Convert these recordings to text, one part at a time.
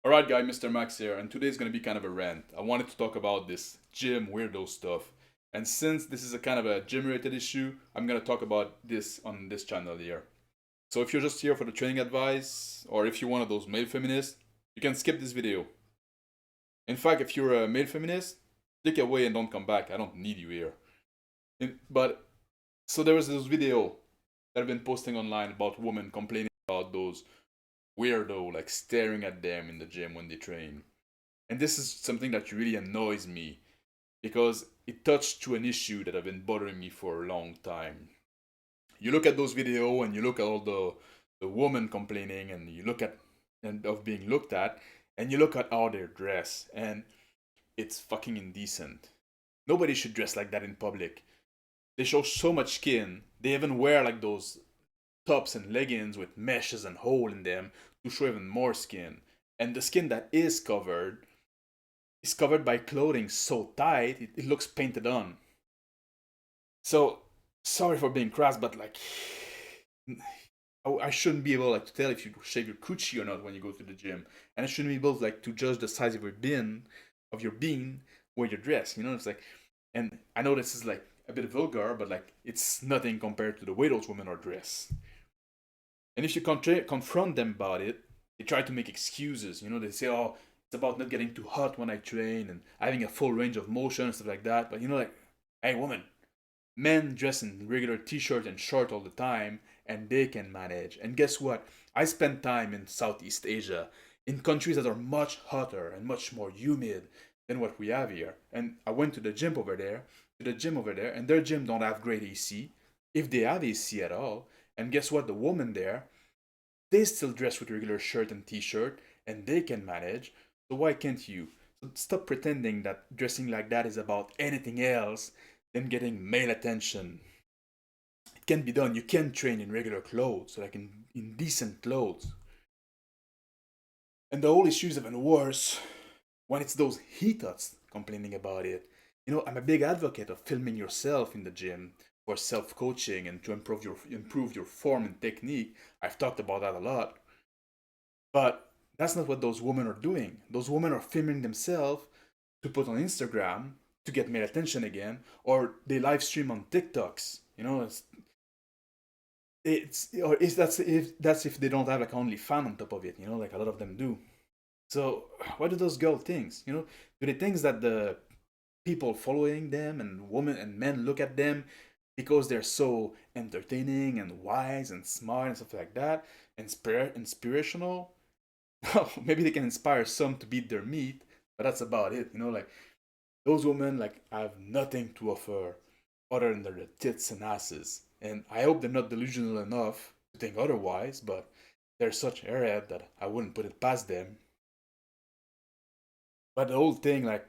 Alright guys, Mr. Max here, and today's gonna be kind of a rant. I wanted to talk about this gym weirdo stuff. And since this is a kind of a gym related issue, I'm gonna talk about this on this channel here. So if you're just here for the training advice, or if you're one of those male feminists, you can skip this video. In fact, if you're a male feminist, click away and don't come back. I don't need you here. But so there was this video that I've been posting online about women complaining about those weirdo like staring at them in the gym when they train. And this is something that really annoys me because it touched to an issue that have been bothering me for a long time. You look at those videos and you look at all the women complaining and you look at and of being looked at and you look at how they're dressed and it's fucking indecent. Nobody should dress like that in public. They show so much skin. They even wear like those tops and leggings with meshes and hole in them to show even more skin. And the skin that is covered by clothing so tight it looks painted on. So sorry for being crass, but like I shouldn't be able like to tell if you shave your coochie or not when you go to the gym, and I shouldn't be able like to judge the size of your bean where you're dressed. You know, it's like, and I know this is like a bit vulgar, but like it's nothing compared to the way those women are dressed. And if you confront them about it, they try to make excuses. You know, they say, "Oh, it's about not getting too hot when I train and having a full range of motion and stuff like that." But you know, like, hey, woman, men dress in regular t-shirt and short all the time, and they can manage. And guess what? I spent time in Southeast Asia, in countries that are much hotter and much more humid than what we have here. And I went to the gym over there, and their gym don't have great AC, if they have AC at all. And guess what? The woman there, they still dress with regular shirt and t-shirt, and they can manage. So why can't you? So stop pretending that dressing like that is about anything else than getting male attention. It can be done. You can train in regular clothes, like in decent clothes. And the whole issue is even worse when it's those heatots complaining about it. You know, I'm a big advocate of filming yourself in the gym for self-coaching and to improve your form and technique. I've talked about that a lot. But that's not what those women are doing. Those women are filming themselves to put on Instagram to get male attention again, or they live stream on TikToks. You know, it's or is that's if they don't have like only fan on top of it. You know, like a lot of them do. So what do those girls think? You know, do they think that the people following them and women and men look at them because they're so entertaining and wise and smart and stuff like that, inspirational? Maybe they can inspire some to beat their meat, but that's about it. You know, like those women like have nothing to offer other than their tits and asses. And I hope they're not delusional enough to think otherwise, but they're such airhead that I wouldn't put it past them. But the whole thing like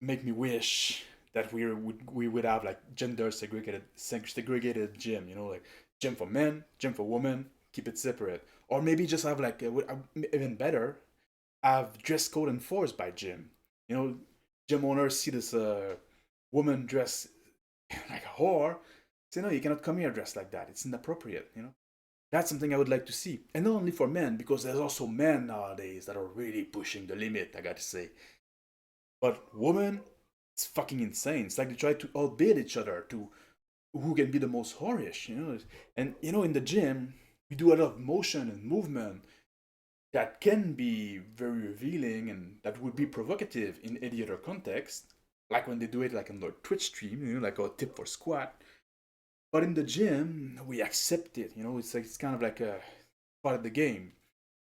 make me wish that we would have like gender segregated gym. You know, like gym for men, gym for women, keep it separate, or maybe just have like even better, have dress code enforced by gym. You know, gym owners see this woman dress like a whore, say no, you cannot come here dressed like that. It's inappropriate. You know, that's something I would like to see, and not only for men because there's also men nowadays that are really pushing the limit. I got to say, but women, it's fucking insane. It's like they try to outbid each other to who can be the most whorish, you know. And you know, in the gym, we do a lot of motion and movement that can be very revealing and that would be provocative in any other context, like when they do it like on their Twitch stream, you know, like a tip for squat. But in the gym, we accept it, you know. It's like it's kind of like a part of the game.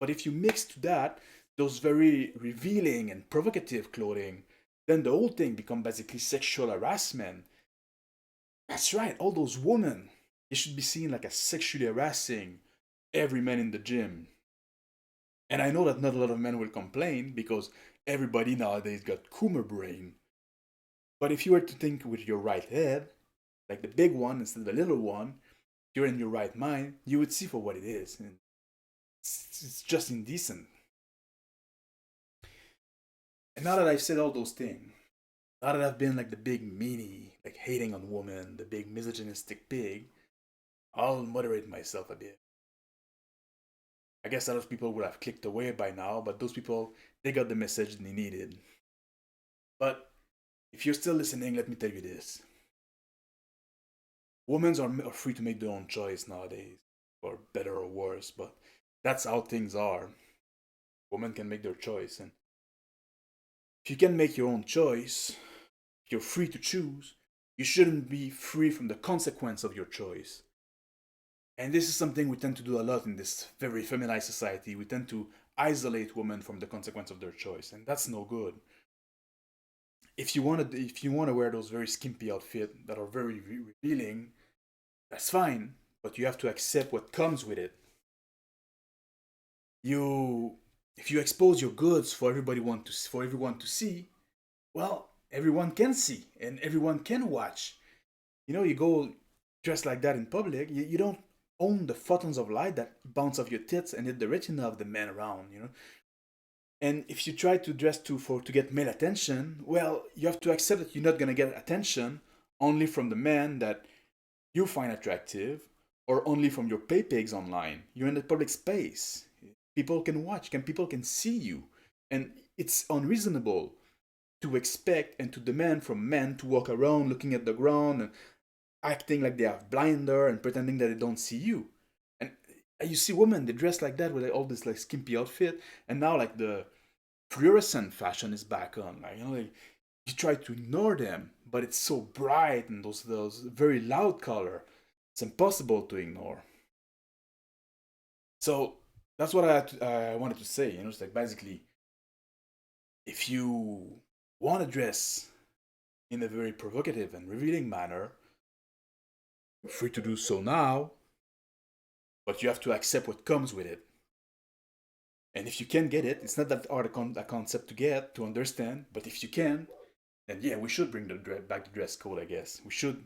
But if you mix to that those very revealing and provocative clothing, then the whole thing become basically sexual harassment. That's right, all those women, they should be seen like as sexually harassing every man in the gym. And I know that not a lot of men will complain because everybody nowadays got Coomer brain. But if you were to think with your right head, like the big one instead of the little one, you're in your right mind, you would see for what it is. And it's just indecent. And now that I've said all those things, now that I've been like the big meanie, like hating on women, the big misogynistic pig, I'll moderate myself a bit. I guess a lot of people would have clicked away by now, but those people, they got the message they needed. But if you're still listening, let me tell you this. Women are free to make their own choice nowadays, for better or worse, but that's how things are. Women can make their choice, and if you can make your own choice, if you're free to choose, you shouldn't be free from the consequence of your choice. And this is something we tend to do a lot in this very feminized society. We tend to isolate women from the consequence of their choice, and that's no good. If you want to wear those very skimpy outfits that are very revealing, that's fine, but you have to accept what comes with it. You If you expose your goods for everyone to see, well, everyone can see and everyone can watch. You go dressed like that in public, you don't own the photons of light that bounce off your tits and hit the retina of the men around. And if you try to dress to get male attention, well, you have to accept that you're not gonna get attention only from the men that you find attractive or only from your pay pigs online. You're in a public space. People can watch, people can see you. And it's unreasonable to expect and to demand from men to walk around looking at the ground and acting like they have blinder and pretending that they don't see you. And you see women, they dress like that with like, all this like skimpy outfit, and now like the fluorescent fashion is back on. Like you try to ignore them, but it's so bright and those very loud color. It's impossible to ignore. So that's what I wanted to say. It's like basically, if you want to dress in a very provocative and revealing manner, you're free to do so now, but you have to accept what comes with it. And if you can get it, it's not that hard a concept to get, to understand, but if you can, then yeah, we should bring back the dress code, I guess. We should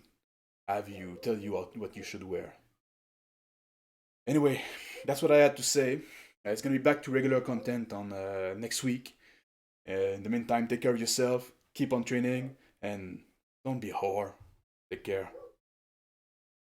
have you tell you what you should wear. Anyway, that's what I had to say. It's going to be back to regular content on next week. In the meantime, take care of yourself, keep on training, and don't be a whore. Take care.